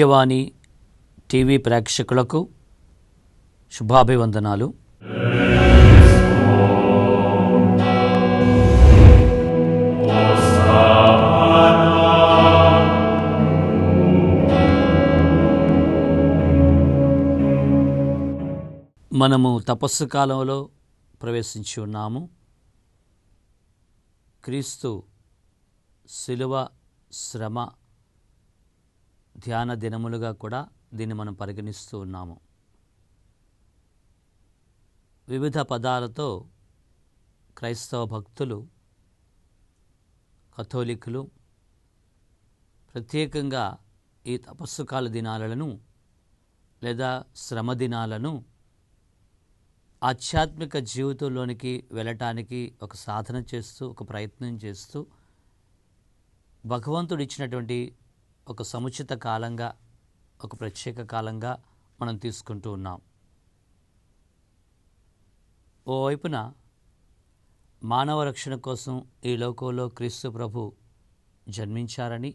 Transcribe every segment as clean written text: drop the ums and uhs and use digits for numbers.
దివ్యవాణి TV ప్రేక్షకులకు శుభాభివందనాలు. మనము తపస్సు కాలంలో ప్రవేశించి ఉన్నాము. క్రీస్తు శిలువ శ్రమ ధ్యాన దినములుగా కూడా దీన్ని మనం పరిగణిస్తూ ఉన్నాము. వివిధ పదాలతో క్రైస్తవ భక్తులు, కథోలికులు ప్రత్యేకంగా ఈ తపస్సు కాల దినాలను లేదా శ్రమ దినాలను ఆధ్యాత్మిక జీవితంలోనికి వెళ్ళటానికి ఒక సాధన చేస్తూ, ఒక ప్రయత్నం చేస్తూ భగవంతుడు ఇచ్చినటువంటి ఒక సముచిత కాలంగా, ఒక ప్రత్యేక కాలంగా మనం తీసుకుంటూ ఉన్నాం. ఓవైపున మానవ రక్షణ కోసం ఈ లోకంలో క్రీస్తు ప్రభు జన్మించారని,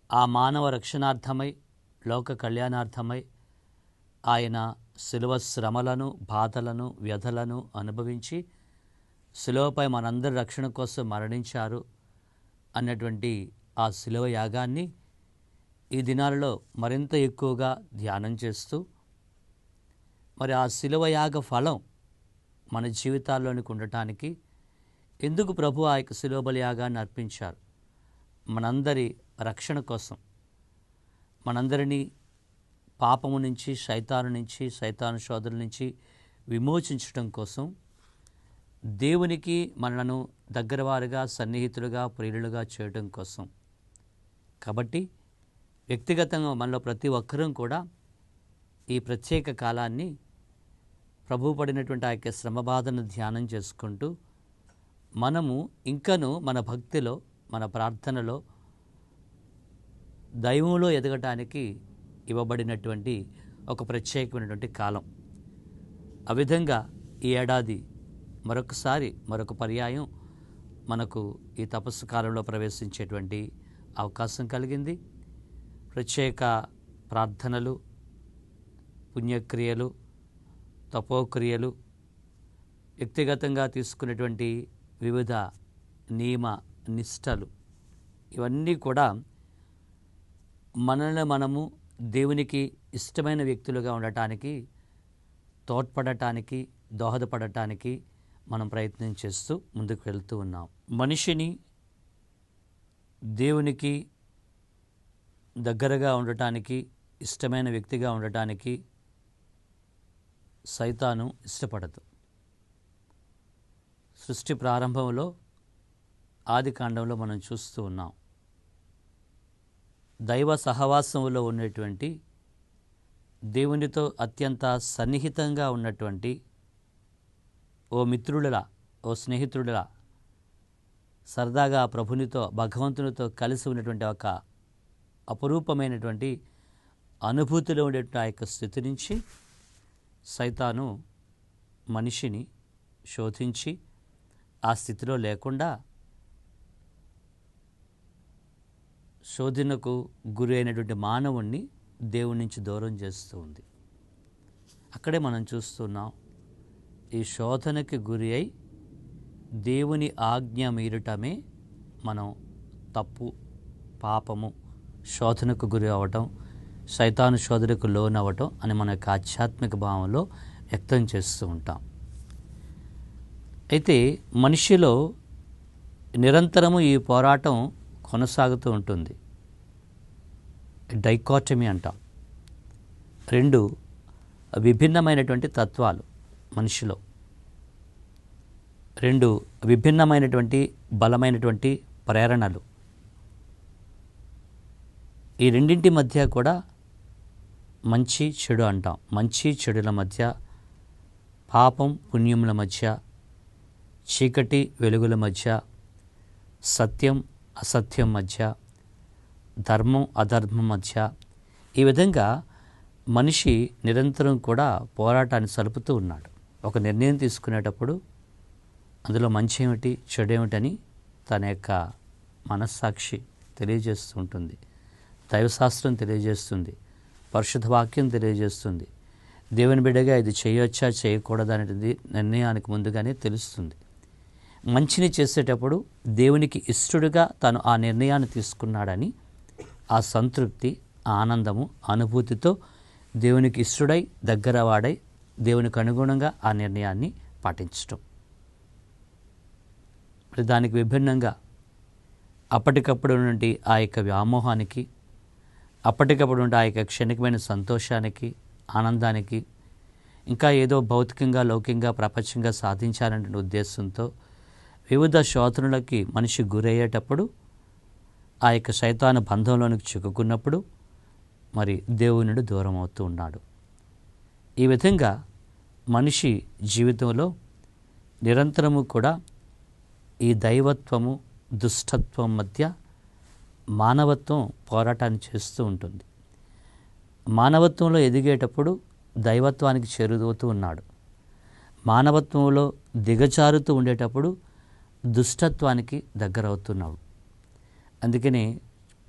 ఆ మానవ రక్షణార్థమై, లోక కళ్యాణార్థమై ఆయన శిలువ శ్రమలను, బాధలను, వ్యధలను అనుభవించి శిలువపై మనందరి రక్షణ కోసం మరణించారు అన్నటువంటి ఆ శిలువ యాగాన్ని ఈ దినాలలో మరింత ఎక్కువగా ధ్యానం చేస్తూ, మరి ఆ శిలువ యాగ ఫలం మన జీవితాల్లోనికి ఉండటానికి ఎందుకు ప్రభు ఆ యొక్క శిలువ బలి యాగాన్ని అర్పించారు? మనందరి రక్షణ కోసం, మనందరినీ పాపము నుంచి, సైతాను శోధన నుంచి విమోచించడం కోసం, దేవునికి మనలను దగ్గరవారుగా, సన్నిహితులుగా, ప్రియులుగా చేయడం కోసం. కాబట్టి వ్యక్తిగతంగా మనలో ప్రతి ఒక్కరూ కూడా ఈ ప్రత్యేక కాలాన్ని ప్రభు పడినటువంటి ఆ యొక్క శ్రమ బాధను ధ్యానం చేసుకుంటూ మనము ఇంకను మన భక్తిలో, మన ప్రార్థనలో, దైవంలో ఎదగటానికి ఇవ్వబడినటువంటి ఒక ప్రత్యేకమైనటువంటి కాలం. ఆ విధంగా ఈ ఏడాది మరొక పర్యాయం మనకు ఈ తపస్సు కాలంలో ప్రవేశించేటువంటి అవకాశం కలిగింది. ప్రత్యేక ప్రార్థనలు, పుణ్యక్రియలు, తపోక్రియలు, వ్యక్తిగతంగా తీసుకునేటువంటి వివిధ నియమ నిష్టలు, ఇవన్నీ కూడా మనల్ని మనము దేవునికి ఇష్టమైన వ్యక్తులుగా ఉండటానికి, తోడ్పడటానికి, దోహదపడటానికి మనం ప్రయత్నం చేస్తూ ముందుకు వెళ్తూ ఉన్నాం. మనిషిని దేవునికి దగ్గరగా ఉండటానికి, ఇష్టమైన వ్యక్తిగా ఉండటానికి సైతాను ఇష్టపడదు. సృష్టి ప్రారంభంలో, ఆది కాండంలో మనం చూస్తూ ఉన్నాం. దైవ సహవాసంలో ఉన్నటువంటి, దేవునితో అత్యంత సన్నిహితంగా ఉన్నటువంటి ఓ మిత్రులలా, ఓ స్నేహితుడిలా, సరదాగా ప్రభునితో, భగవంతునితో కలిసి ఉన్నటువంటి ఒక అపురూపమైనటువంటి అనుభూతిలో ఉండేటువంటి ఆ యొక్క స్థితి నుంచి సైతాను మనిషిని శోధించి ఆ స్థితిలో లేకుండా శోధనకు గురి అయినటువంటి మానవుణ్ణి దేవుడి నుంచి దూరం చేస్తూ ఉంది. అక్కడే మనం చూస్తున్నాం, ఈ శోధనకి గురి అయి దేవుని ఆజ్ఞ మీరటమే మనం తప్పు, పాపము, శోధనకు గురి అవ్వటం, సైతాను శోధనకు లోనవ్వటం అని మన యొక్క ఆధ్యాత్మిక భావంలో వ్యక్తం చేస్తూ ఉంటాం. అయితే మనిషిలో నిరంతరము ఈ పోరాటం కొనసాగుతూ ఉంటుంది. డైకాటమీ అంటాం. రెండు విభిన్నమైనటువంటి తత్వాలు మనిషిలో, రెండు విభిన్నమైనటువంటి బలమైనటువంటి ప్రేరణలు. ఈ రెండింటి మధ్య కూడా మంచి చెడు అంటాం. మంచి చెడుల మధ్య, పాపం పుణ్యముల మధ్య, చీకటి వెలుగుల మధ్య, సత్యం అసత్యం మధ్య, ధర్మం అధర్మం మధ్య, ఈ విధంగా మనిషి నిరంతరం కూడా పోరాటాన్ని సలుపుతూ ఉన్నాడు. ఒక నిర్ణయం తీసుకునేటప్పుడు అందులో మంచి ఏమిటి, చెడు ఏమిటని తన యొక్క మనస్సాక్షి తెలియజేస్తూ ఉంటుంది. దైవశాస్త్రం తెలియజేస్తుంది, పరిశుద్ధ వాక్యం తెలియజేస్తుంది. దేవుని బిడ్డగా ఇది చేయొచ్చా చేయకూడదా అనేది నిర్ణయానికి ముందుగానే తెలుస్తుంది. మంచిని చేసేటప్పుడు దేవునికి ఇష్టడుగా తను ఆ నిర్ణయాన్ని తీసుకున్నాడని ఆ సంతృప్తి, ఆనందము, అనుభూతితో దేవునికి ఇష్టడై దగ్గర వాడై దేవునికి అనుగుణంగా ఆ నిర్ణయాన్ని పాటించటం. మరి దానికి విభిన్నంగా అప్పటికప్పుడు నుండి ఆ యొక్క వ్యామోహానికి, అప్పటికప్పుడు నుండి ఆ యొక్క క్షణికమైన సంతోషానికి, ఆనందానికి, ఇంకా ఏదో భౌతికంగా, లౌకికంగా, ప్రపంచంగా సాధించాలనే ఉద్దేశంతో వివిధ శోధనలకి మనిషి గురయ్యేటప్పుడు, ఆ యొక్క సైతాను బంధంలోనికి చిక్కుకున్నప్పుడు మరి దేవుని నుండి దూరం అవుతూ ఉన్నాడు. ఈ విధంగా మనిషి జీవితంలో నిరంతరము కూడా ఈ దైవత్వము, దుష్టత్వం మధ్య మానవత్వం పోరాటాన్ని చేస్తూ ఉంటుంది. మానవత్వంలో ఎదిగేటప్పుడు దైవత్వానికి చేరుతూ ఉన్నాడు. మానవత్వంలో దిగజారుతూ ఉండేటప్పుడు దుష్టత్వానికి దగ్గరవుతున్నాడు. అందుకని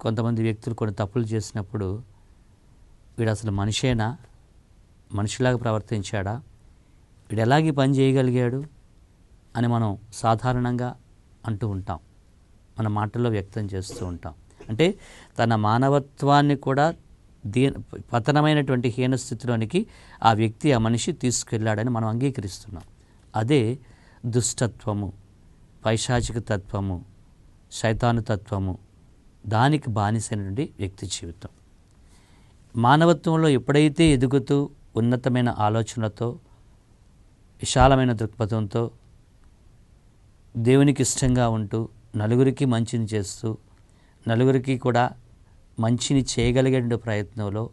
కొంతమంది వ్యక్తులు కొన్ని తప్పులు చేసినప్పుడు వీడు అసలు మనిషేనా, మనిషిలాగా ప్రవర్తించాడా, వీడు ఎలాగే పని చేయగలిగాడు అని మనం సాధారణంగా అంటూ ఉంటాం, మన మాటల్లో వ్యక్తం చేస్తూ ఉంటాం. అంటే తన మానవత్వాన్ని కూడా పతనమైనటువంటి హీనస్థితిలోనికి ఆ వ్యక్తి, ఆ మనిషి తీసుకెళ్ళాడని మనం అంగీకరిస్తున్నాం. అదే దుష్టత్వము, పైశాచిక తత్వము, శైతాను తత్వము, దానికి బానిసైనటువంటి వ్యక్తి జీవితం. మానవత్వంలో ఎప్పుడైతే ఎదుగుతూ ఉన్నతమైన ఆలోచనలతో, విశాలమైన దృక్పథంతో, దేవునికి ఇష్టంగా ఉంటూ, నలుగురికి మంచిని చేస్తూ, నలుగురికి కూడా మంచిని చేయగలిగే ప్రయత్నంలో,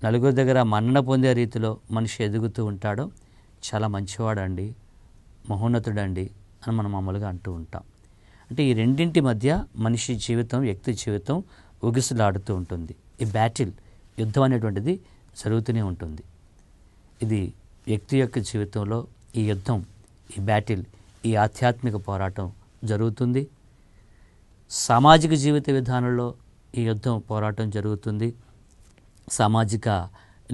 నలుగురి దగ్గర మన్నన పొందే రీతిలో మనిషి ఎదుగుతూ ఉంటాడో చాలా మంచివాడండి, మహోన్నతుడండి అని మనం మామూలుగా అంటూ ఉంటాం. అంటే ఈ రెండింటి మధ్య మనిషి జీవితం, వ్యక్తి జీవితం ఊగిసలాడుతూ ఉంటుంది. ఈ బ్యాటిల్, యుద్ధం అనేటువంటిది జరుగుతూనే ఉంటుంది. ఇది వ్యక్తి యొక్క జీవితంలో ఈ యుద్ధం, ఈ బ్యాటిల్, ఈ ఆధ్యాత్మిక పోరాటం జరుగుతుంది. సామాజిక జీవిత విధానంలో ఈ యుద్ధం, పోరాటం జరుగుతుంది. సామాజిక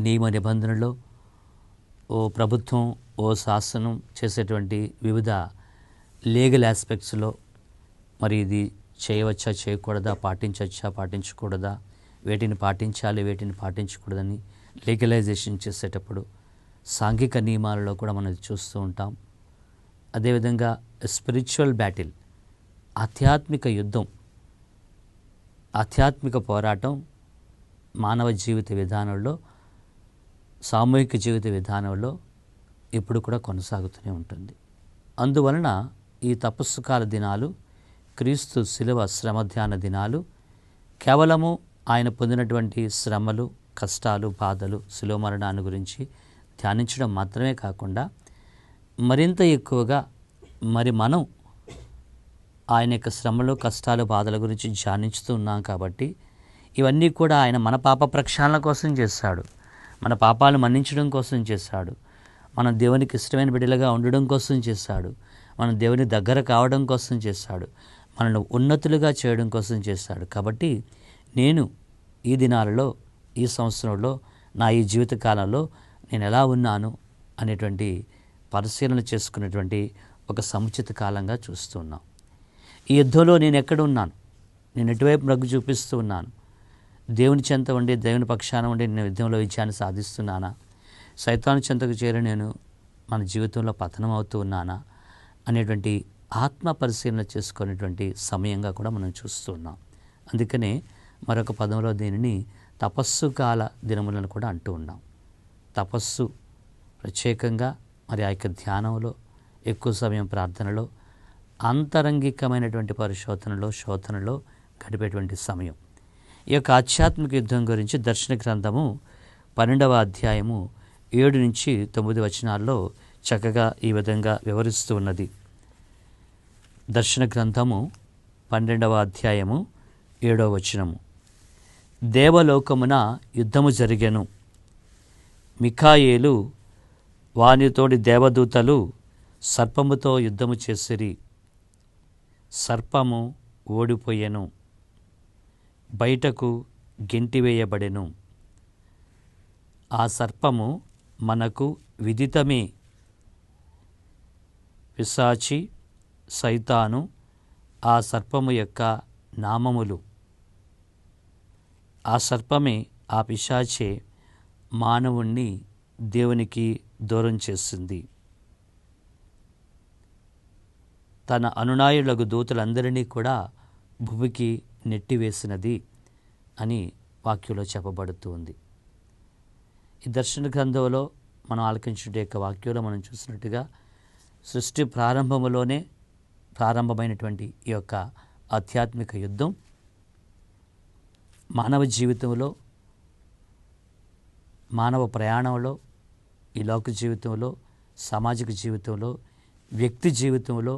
నియమ నిబంధనలో ఓ ప్రభుత్వం, ఓ శాసనం చేసేటువంటి వివిధ లీగల్ ఆస్పెక్ట్స్లో మరి ఇది చేయవచ్చా చేయకూడదా, పాటించవచ్చా పాటించకూడదా, వేటిని పాటించాలి వేటిని పాటించకూడదని లీగలైజేషన్ చేసేటప్పుడు సాంఘిక నియమాలలో కూడా మనం చూస్తూ ఉంటాం. అదేవిధంగా స్పిరిచువల్ బ్యాటిల్, ఆధ్యాత్మిక యుద్ధం, ఆధ్యాత్మిక పోరాటం మానవ జీవిత విధానంలో, సామూహిక జీవిత విధానంలో ఇప్పుడు కూడా కొనసాగుతూనే ఉంటుంది. అందువలన ఈ తపస్సు కాల దినాలు, క్రీస్తు శిలువ శ్రమ ధ్యాన దినాలు కేవలము ఆయన పొందినటువంటి శ్రమలు, కష్టాలు, బాధలు, శిలువ మరణాన్ని గురించి ధ్యానించడం మాత్రమే కాకుండా మరింత ఎక్కువగా మరి మనం ఆయన యొక్క శ్రమలు, కష్టాలు, బాధల గురించి ధ్యానించుతూ ఉన్నాం. కాబట్టి ఇవన్నీ కూడా ఆయన మన పాప ప్రక్షాళన కోసం చేశాడు, మన పాపాలు మన్నించడం కోసం చేశాడు, మనం దేవునికి ఇష్టమైన బిడ్డలుగా ఉండడం కోసం చేశాడు, మనం దేవుని దగ్గర కావడం కోసం చేశాడు, మనల్ని ఉన్నతులుగా చేయడం కోసం చేశాడు. కాబట్టి నేను ఈ దినాలలో, ఈ సంవత్సరంలో, నా ఈ జీవితకాలంలో నేను ఎలా ఉన్నాను అనేటువంటి పరిశీలన చేసుకునేటువంటి ఒక సముచిత కాలంగా చూస్తున్నాం. ఈ యుద్ధంలో నేను ఎక్కడ ఉన్నాను, నేను ఎటువైపు మొగ్గు చూపిస్తూ ఉన్నాను, దేవుని చెంత ఉండి, దేవుని పక్షాన ఉండి నేను యుద్ధంలో విజయాన్ని సాధిస్తున్నానా, సైతాను చెంతకు చేరి నేను మన జీవితంలో పతనం అవుతూ ఉన్నానా అనేటువంటి ఆత్మ పరిశీలన చేసుకునేటువంటి సమయంగా కూడా మనం చూస్తూ ఉన్నాం. అందుకనే మరొక పదంలో దీనిని తపస్సు కాల దినములను కూడా అంటూ ఉన్నాం. తపస్సు ప్రత్యేకంగా మరి ఆ యొక్క ధ్యానంలో, ఎక్కువ సమయం ప్రార్థనలో, ఆంతరంగికమైనటువంటి పరిశోధనలో, శోధనలో గడిపేటువంటి సమయం. ఈ యొక్క ఆధ్యాత్మిక యుద్ధం గురించి దర్శన గ్రంథము 12వ అధ్యాయము 7 నుంచి 9 వచనాల్లో చక్కగా ఈ విధంగా వివరిస్తూ ఉన్నది. దర్శన గ్రంథము 12వ అధ్యాయము 7వ వచనము. దేవలోకమున యుద్ధము జరిగెను, మిఖాయేలు వానితోడి దేవదూతలు సర్పముతో యుద్ధము చేసిరి, సర్పము ఓడిపోయెను, బయటకు గెంటివేయబడెను. ఆ సర్పము మనకు విదితమే. పిశాచి, సైతాను, ఆ సర్పము యొక్క నామములు. ఆ సర్పమే, ఆ పిశాచే మానవుణ్ణి దేవునికి దూరం చేసింది. తన అనునాయులకు దూతలందరినీ కూడా భూమికి నెట్టివేసినది అని వాక్యంలో చెప్పబడుతూ ఉంది. ఈ దర్శన గ్రంథంలో మనం ఆలకించిన యొక్క వాక్యంలో మనం చూసినట్టుగా సృష్టి ప్రారంభములోనే ప్రారంభమైనటువంటి ఈ యొక్క ఆధ్యాత్మిక యుద్ధం మానవ జీవితంలో, మానవ ప్రయాణంలో, ఈ లోక జీవితంలో, సామాజిక జీవితంలో, వ్యక్తి జీవితంలో,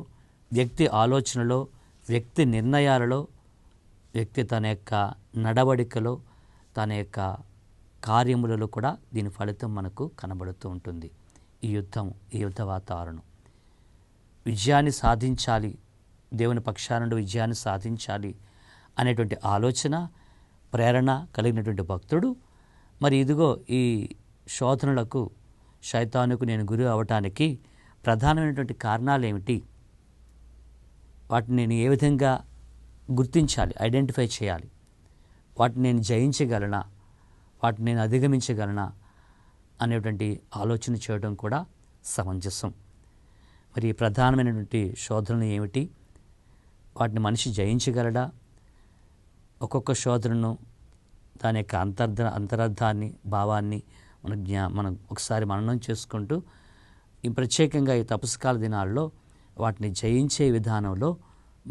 వ్యక్తి ఆలోచనలో, వ్యక్తి నిర్ణయాలలో, వ్యక్తి తన యొక్క నడవడికలో, తన యొక్క కార్యములలో కూడా దీని ఫలితం మనకు కనబడుతూ ఉంటుంది. ఈ యుద్ధ వాతావరణం విజయాన్ని సాధించాలి, దేవుని పక్షాన నుండి విజయాన్ని సాధించాలి అనేటువంటి ఆలోచన, ప్రేరణ కలిగినటువంటి భక్తుడు మరి ఇదిగో ఈ శోధనలకు, శైతానుకు నేను గురి అవటానికి ప్రధానమైనటువంటి కారణాలు ఏమిటి, వాటిని నేను ఏ విధంగా గుర్తించాలి, ఐడెంటిఫై చేయాలి, వాటిని నేను జయించగలనా, వాటిని నేను అధిగమించగలనా అనేటువంటి ఆలోచన చేయడం కూడా సమంజసం. మరి ప్రధానమైనటువంటి శోధనలు ఏమిటి, వాటిని మనిషి జయించగలడా, ఒక్కొక్క శోధనను దాని యొక్క అంతరార్థాన్ని, భావాన్ని మనం ఒకసారి మననం చేసుకుంటూ ఈ ప్రత్యేకంగా ఈ తపస్కాల దినాల్లో వాటిని జయించే విధానంలో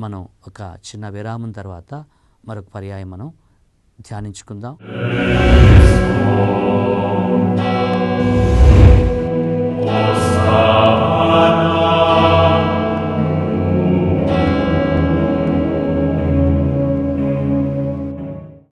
మనం ఒక చిన్న విరామం తర్వాత మరొక పర్యాయం మనం ధ్యానించుకుందాం.